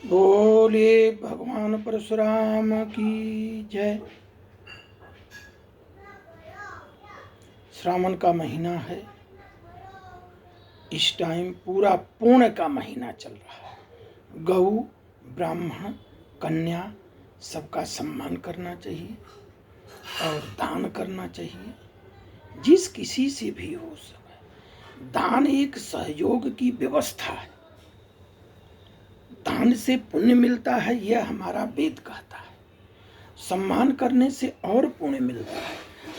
बोले भगवान परशुराम की जय। श्रावण का महीना है। इस टाइम पूरा पुण्य का महीना चल रहा है। गौ, ब्राह्मण, कन्या सबका सम्मान करना चाहिए और दान करना चाहिए, जिस किसी से भी हो सके। दान एक सहयोग की व्यवस्था है। दान से पुण्य मिलता है, यह हमारा वेद कहता है। सम्मान करने से और पुण्य मिलता है,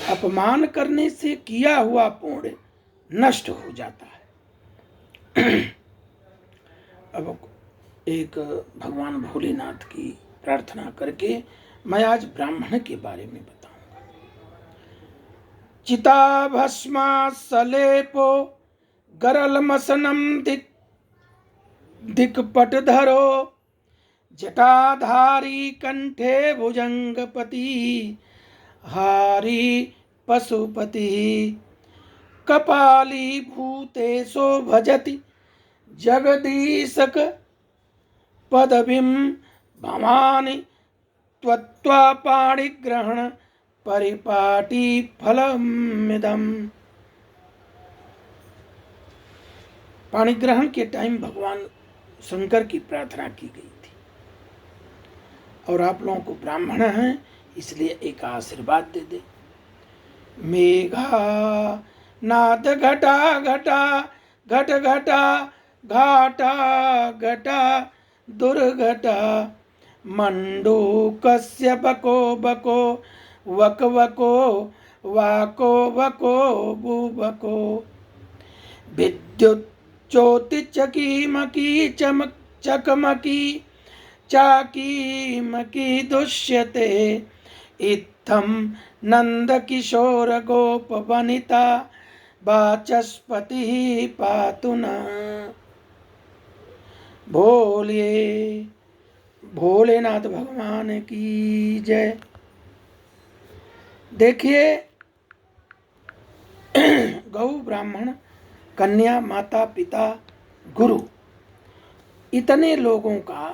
अपमान करने से किया हुआ पुण्य नष्ट हो जाता है। अब एक भगवान भोलेनाथ की प्रार्थना करके मैं आज ब्राह्मण के बारे में बताऊंगा। चिता भस्मा सलेपो गरलमसनम दिक्पटधरो जटाधारी कंठे भुजंगपति हारी पशुपति कपाली भूतेशो भजति जगदीशक पदवीं भवानी त्वत्वा पाणिग्रहण परिपाटी फलमिदम्। पाणिग्रहण के टाइम भगवान शंकर की प्रार्थना की गई थी। और आप लोगों को ब्राह्मण हैं इसलिए एक आशीर्वाद दे दे। मेघा नाद घटा घटा घट घटा घाटा घटा दुर्घटा मंडूकस्य बको बको वक वको वाको वको बुबको विद्युत ज्योति चकीमकी चमक चकमकी चाकीमकी दुष्यते इत्थं नंद किशोर गोप वनिता वाचस्पति पातु न। भोले भोलेनाथ भगवान की जय। देखिए, गौ, ब्राह्मण, कन्या, माता पिता, गुरु, इतने लोगों का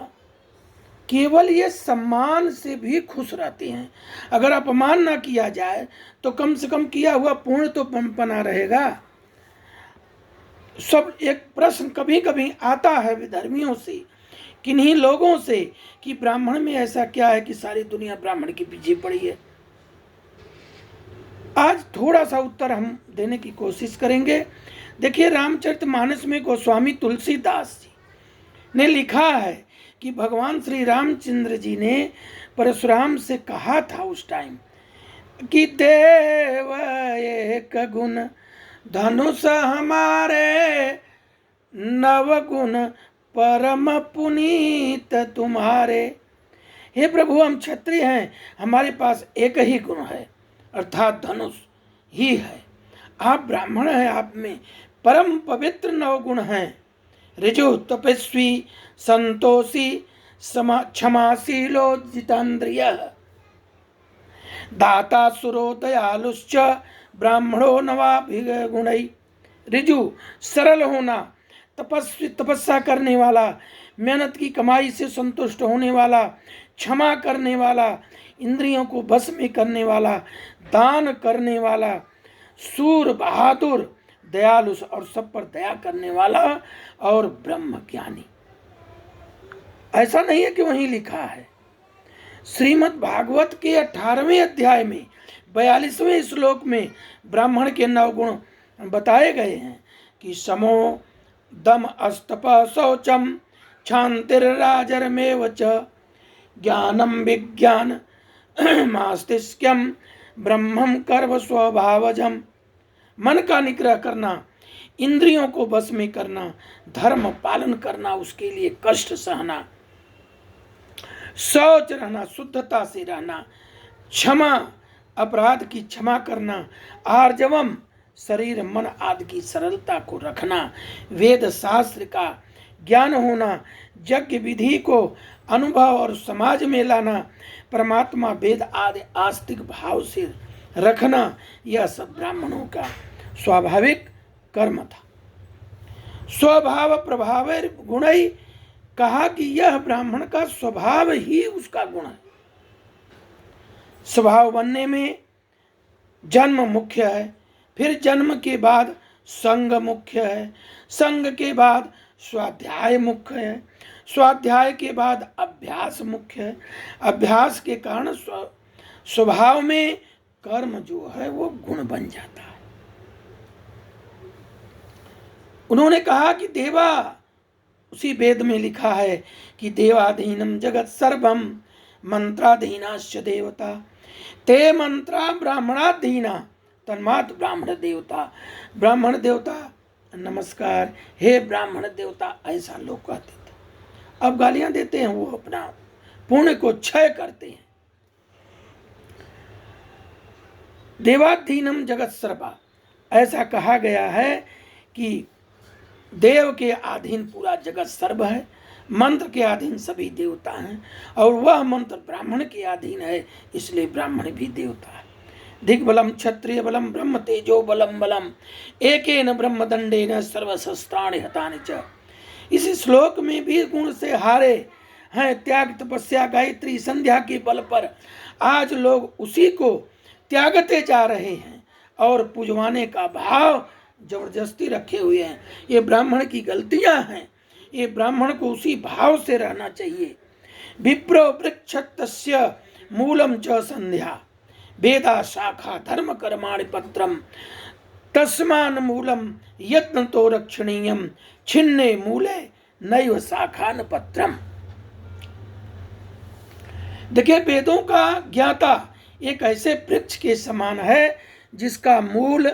केवल ये सम्मान से भी खुश रहते हैं। अगर अपमान ना किया जाए तो कम से कम किया हुआ पुण्य तो बना रहेगा। सब एक प्रश्न कभी कभी आता है विधर्मियों से, किन्हीं लोगों से, कि ब्राह्मण में ऐसा क्या है कि सारी दुनिया ब्राह्मण के पीछे पड़ी है। आज थोड़ा सा उत्तर हम देने की कोशिश करेंगे। देखिए, रामचरितमानस में गोस्वामी तुलसीदास जी ने लिखा है कि भगवान श्री रामचंद्र जी ने परशुराम से कहा था उस टाइम कि देव एक गुण धनुष हमारे, नवगुण परम पुनीत तुम्हारे। हे प्रभु, हम क्षत्रिय हैं, हमारे पास एक ही गुण है अर्थात धनुष ही है। आप ब्राह्मण हैं, आप में परम पवित्र नवगुण हैं। ऋजु तपस्वी संतोषी क्षमाशीलो जितेन्द्रिय दाता सुरो दयालुश्च ब्राह्मणो नवाभिगुणै। ऋजु सरल होना, तपस्या करने वाला, मेहनत की कमाई से संतुष्ट होने वाला, क्षमा करने वाला, इंद्रियों को बस में करने वाला, दान करने वाला, सूर बहादुर, दयालु और सब पर दया करने वाला और ब्रह्म ज्ञानी। ऐसा नहीं है कि वहीं लिखा है। श्रीमद् भागवत के 18वें अध्याय में 42वें श्लोक में ब्राह्मण के 9 गुण बताए गए हैं कि समो दम अस्तप शौचम क्षांतिर्राजरमेव च ज्ञानम विज्ञान मस्तिष्क्यम ब्रह्मम कर्म स्वभावजम। मन का निग्रह करना, इंद्रियों को बस में करना, धर्म पालन करना, उसके लिए कष्ट सहना, शौच रहना, शुद्धता से रहना, क्षमा, अपराध की क्षमा करना, आर्जवम, शरीर मन आदि की सरलता को रखना, वेद शास्त्र का ज्ञान होना, यज्ञ विधि को अनुभव और समाज में लाना, परमात्मा वेद आदि आस्तिक भाव से रखना, यह सब ब्राह्मणों का स्वाभाविक कर्म था। स्वभाव प्रभाव गुणै कहा कि यह ब्राह्मण का स्वभाव ही उसका गुण है। स्वभाव बनने में जन्म मुख्य है, फिर जन्म के बाद संग मुख्य है, संग के बाद स्वाध्याय मुख्य है, स्वाध्याय के बाद अभ्यास मुख्य है, अभ्यास के कारण स्वभाव में कर्म जो है वो गुण बन जाता है। उन्होंने कहा कि देवा, उसी वेद में लिखा है कि देवाधीनम जगत सर्वम मंत्राधीनाश्च देवता ते मंत्रा ब्राह्मणाधीना तन्मात् ब्राह्मण देवता। ब्राह्मण देवता नमस्कार, हे ब्राह्मण देवता, ऐसा लोग कहते थे। अब गालियां देते हैं, वो अपना पुण्य को क्षय करते हैं। देवाधीनम जगत सर्वा, ऐसा कहा गया है कि देव के अधीन पूरा जगत सर्व है, मंत्र के अधीन सभी देवता हैं, और वह मंत्र ब्राह्मण के अधीन है, इसलिए ब्राह्मण भी देवता है। दिग्बलम क्षत्रिय बलम ब्रह्म तेजो बलम बलम एकेन ब्रह्म दंडेन सर्वशस्त्राणि हतानि च। इस श्लोक में भी गुण से हारे हैं त्याग तपस्या गायत्री संध्या के बल पर आज लोग उसी को त्यागते जा रहे हैं और पूजवाने का भाव जबरदस्ती रखे हुए हैं। ये ब्राह्मण की गलतियां हैं, ये ब्राह्मण को उसी भाव से रहना चाहिए। विप्रो वृक्षस्य मूलम च संध्या वेदा शाखा धर्म कर्माणि पत्रम तस्मान मूलम यत्न तो रक्षणीयम छिन्ने मूले नैव शाखान पत्रम। देखिए, वेदों का ज्ञाता एक ऐसे वृक्ष के समान है जिसका मूल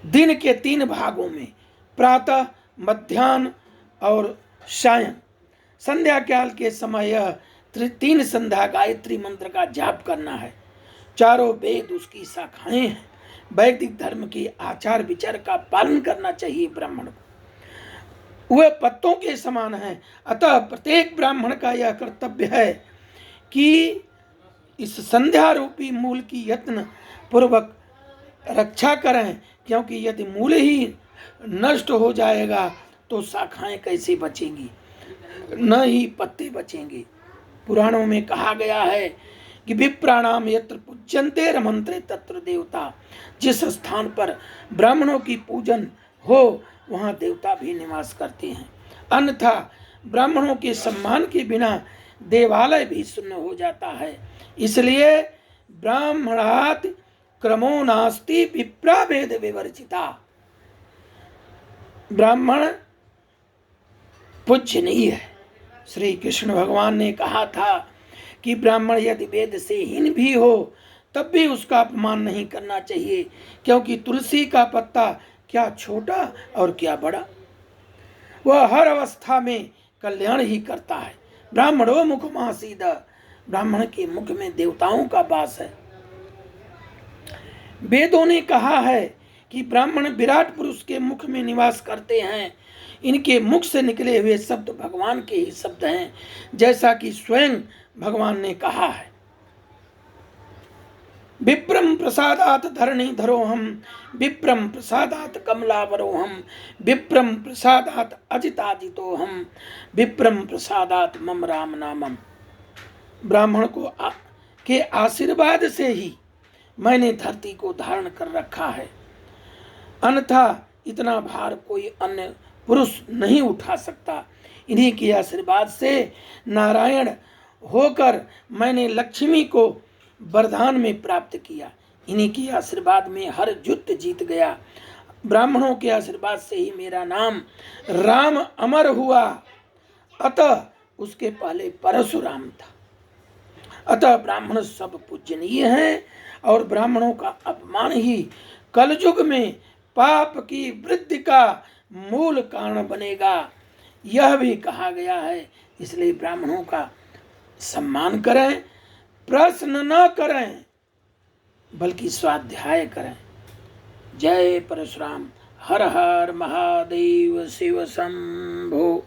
दिन के 3 भागों में प्रातः, मध्याह्न और सायं, संध्या काल के समय यह 3 संध्या गायत्री मंत्र का जाप करना है। चारों वेद उसकी शाखाएं हैं। वैदिक धर्म की आचार विचार का पालन करना चाहिए ब्राह्मण को, वह पत्तों के समान है। अतः प्रत्येक ब्राह्मण का यह कर्तव्य है कि इस संध्या रूपी मूल की यत्न पूर्वक रक्षा करें, क्योंकि यदि मूल ही नष्ट हो जाएगा तो शाखाएं कैसे बचेंगी, न ही पत्ते बचेंगे। पुराणों में कहा गया है कि विप्राणाम यत्र पूज्यन्ते रमन्ते तत्र देवता। जिस स्थान पर ब्राह्मणों की पूजन हो वहाँ देवता भी निवास करते हैं, अन्यथा ब्राह्मणों के सम्मान के बिना देवालय भी शून्य हो जाता है। इसलिए ब्राह्मणात् क्रमो नास्ति विप्रा वेद विवर्जिता। ब्राह्मण पूजनीय है। श्री कृष्ण भगवान ने कहा था कि ब्राह्मण यदि वेद से हीन भी हो तब भी उसका अपमान नहीं करना चाहिए, क्योंकि तुलसी का पत्ता क्या छोटा और क्या बड़ा, वह हर अवस्था में कल्याण ही करता है। ब्राह्मणो मुखमासीद, ब्राह्मण के मुख में देवताओं का वास है। वेदों ने कहा है कि ब्राह्मण विराट पुरुष के मुख में निवास करते हैं। इनके मुख से निकले हुए शब्द भगवान के ही शब्द हैं, जैसा कि स्वयं भगवान ने कहा है। विप्रम प्रसादात धरणी धरोहम विप्रम प्रसादात कमलावरोहम विप्रम प्रसादात अजिताजितोहम विप्रम प्रसादात मम राम नामम। ब्राह्मण को के आशीर्वाद से ही मैंने धरती को धारण कर रखा है, अन्यथा इतना भार कोई अन्य पुरुष नहीं उठा सकता। इन्हीं के आशीर्वाद से नारायण होकर मैंने लक्ष्मी को वरदान में प्राप्त किया। इन्हीं के आशीर्वाद में हर युद्ध जीत गया। ब्राह्मणों के आशीर्वाद से ही मेरा नाम राम अमर हुआ। अतः उसके पहले परशुराम था। अतः ब्राह्मण सब पूजनीय हैं और ब्राह्मणों का अपमान ही कलयुग में पाप की वृद्धि का मूल कारण बनेगा, यह भी कहा गया है। इसलिए ब्राह्मणों का सम्मान करें, प्रश्न न करें, बल्कि स्वाध्याय करें। जय परशुराम। हर हर महादेव शिव शंभो।